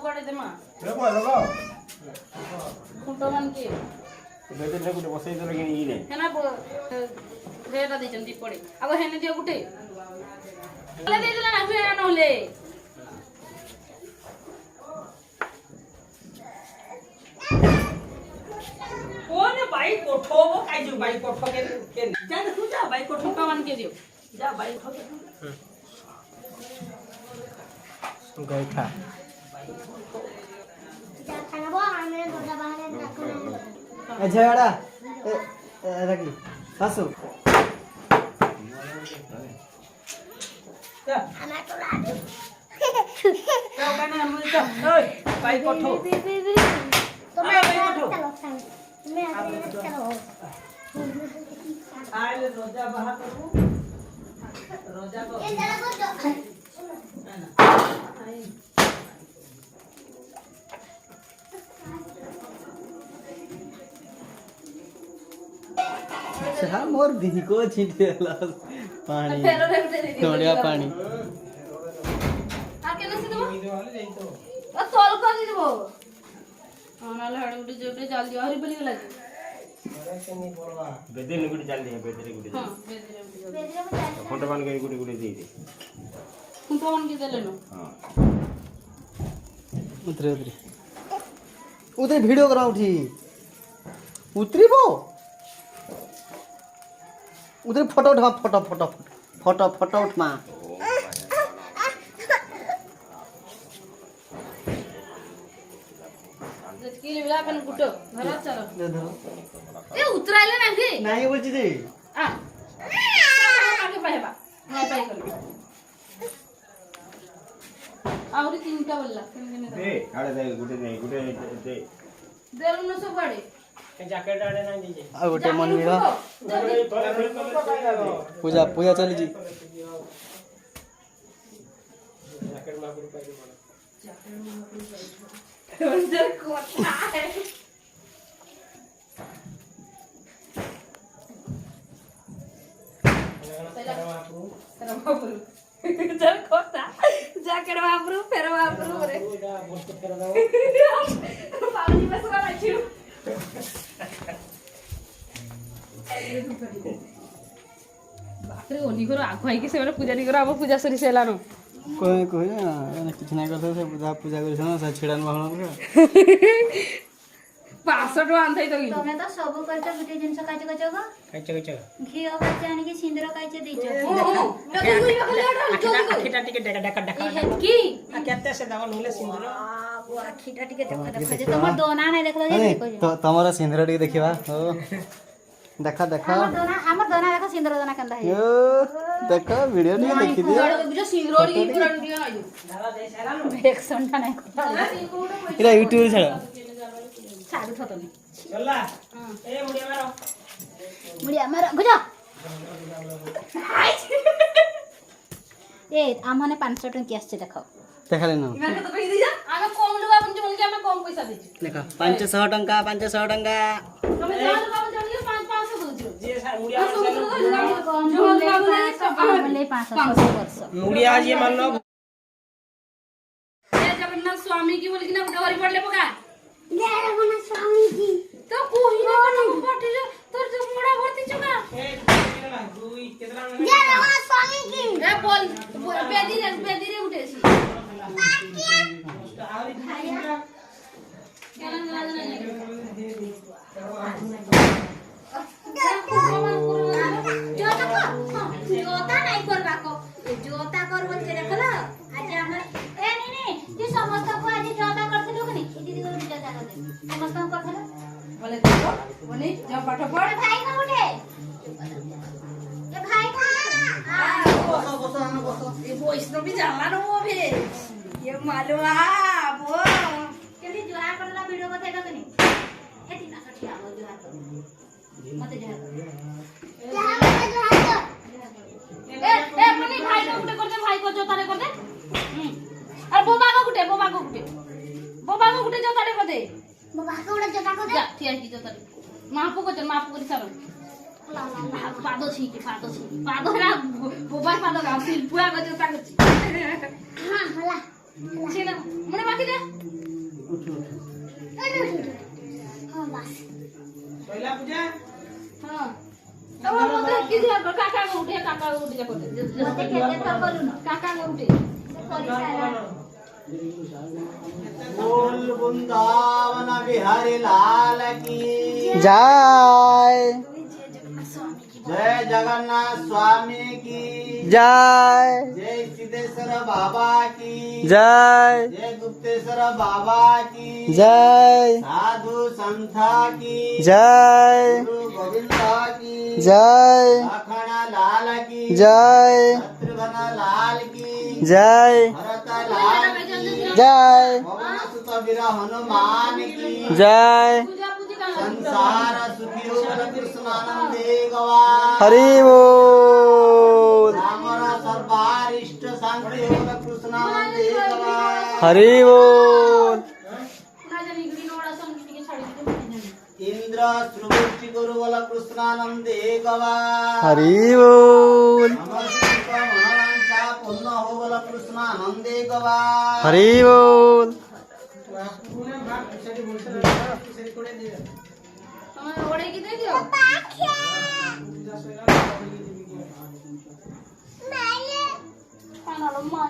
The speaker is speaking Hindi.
कुआडे दे मां लगो लगो खुंटो मन के बेदे ने गुटे बसई देले कि इने है ना रेटा दे जंदी पड़े अब हेने दियो गुटे ले दे देला ना फिर नहले कोने बाइक कोठो वो काई जो बाइक कोठो के जा तू जा बाइक कोठो खुंटो मन के दियो जा बाइक कोठो गई खा झगड़ा रखी हसो जा जा बना मुझे जा ओए बाइक कोठो आले रोजा बाहर करू रोजा को अच्छा मोर दी को छिटेला पानी फेरो रे दे दे थोड़िया पानी आ के नसे दबो आ तोल कर दी दबो आनाले हड़ गुटे जोटे जल्दी हरी बली लागे बेदे ने गुटे जल्दी है बेदे गुटे हां बेदरे फोटो बन के गुटे गुटे दे दे खुंटो मन के देले नो हां उतरे उतरे उतरे वीडियो करा उठी उतरी बो उधर फोटो उठा फोटो फोटो फोटो फोटो उठमा जतकी लेला अपन गुटो घरा चलो दे दो ए उतराइले ना के नहीं बोलची दे आ आगे पाहेबा नाही पाइ कर आउरी तीनटा बोलला ए आड़े दे गुटे दे देलु न सब बडे जैकेट आड़े ना दीजिए आ गोटे मंदिर पूजा पूजा चली जी जैकेट में रुपए दे अंदर कोठा है चल कोठा जैकेट वापरू फेर वापरू रे पावनी बस वाला छिरू बापरे ओनी करो आखो आई के से पूजा नहीं करो अब पूजा सरी सेला नो कोई कोई ना किछ ना करते से पूजा पूजा करिस ना से छिड़न बहन 500 टका आनथाई तो तमे तो सब करते गुटे जिंस काचे काचे गो काचे घी काचे आनी के सिंदूर काचे देचो आखिटा टिके डका की आ केते से दावा नले सिंदूर वो आखिटा टिके देखा जे तमर दोना नै देखलो जे तो तमरा सिंदूर टिके देखिबा हो देखा देखा हमर दोना देखो सिंदूर दोना कंदा है यो देखा वीडियो टिके देखि दिया जो सिंगरोड़ी की पूरा वीडियो ना दावा दे साला नु एक संटा नै इरा यूट्यूब छड़ा साडू थतनी चला ए मुड़िया मारो मुड़िया मारो गुजो ए आमने 500 टंकी आछे देखो देखा लेना इमान तो कहि दिया आगे कम लोग अपन बोल के हमें कम पैसा देछि देखा 500 टंका 500 टंका हमें जान बाबू जानिए 500 दोजो जे सार मुड़िया जो बाबू ले 500 वर्ष मुड़िया जी मान लो ए जगन्नाथ स्वामी की बोल कि ना डोरी पड़ले पका जय रघुनाथ स्वामी जी तो कोई ना कनो पाटी जो तोर जो मोड़ा भर्ती चुका ए कितना दुई कितना जय रघुनाथ स्वामी जी ए बोल बेदी रे उठेसी जोता नहीं करबा को जोता कर बोल के देखला आज हमर ए नी तू समस्त को आज जोता करथिलु कि नहीं दीदी को जोता कर दे समस्त को करथिलु बोले देखो बोले जा पाठ पढ़ भाई का उठे ए भाई का बसो बसो हम बसो ये वैष्णवी जानला न वो भी ये मालूम वो केली जोरा करला वीडियो को देखा कि नहीं ए तीना कठिया हो जोरा कर मत जोरा ए मनी भाई को उठे करते भाई को जोता रे करते और बोबा को उठे जोता रे करते बाबा का उड़ा जोता कर दे जा ठीक है जोता रे मापू को चल मापू को सारो पादो छी पादो रा बोबा पादो रा सिल पूरा को जोता कर हां होला छेना मने बाकी दे हाँ बस पहला पूजा हां अब मते की दिया काका को उठे जा करते मते केते थर करू न काका को उठे करी सारा बोल वृंदावन बिहारी लाल की जय जय जगन्नाथ स्वामी की जय जय सिद्धेश्वर बाबा की जय जय गुप्तेश्वर बाबा की जय साधु संथा की जय गुरु गोविंदा की जय अखंड लाल की जय शत्रुघ्न लाल की जय भरत लाल की जय पवन सुत वीर हनुमान की जय पूजा पूजी का संसार सुखी हो कृष्णानंदे गवा हरि बोल रामरा सर्वारिष्ट शांति हो कृष्णानंदे गवा हरि बोल ना जानी गड़ी नोड़ा संगीत के छाड़ी के इंद्र सृष्टि गुरु बोल कृष्णानंदे गवा हरि बोल नमस्ते मनवांचा पूर्ण हो बोल कृष्णानंदे गवा हरि बोल हमें ओड़े की दे दियो खाना लो मां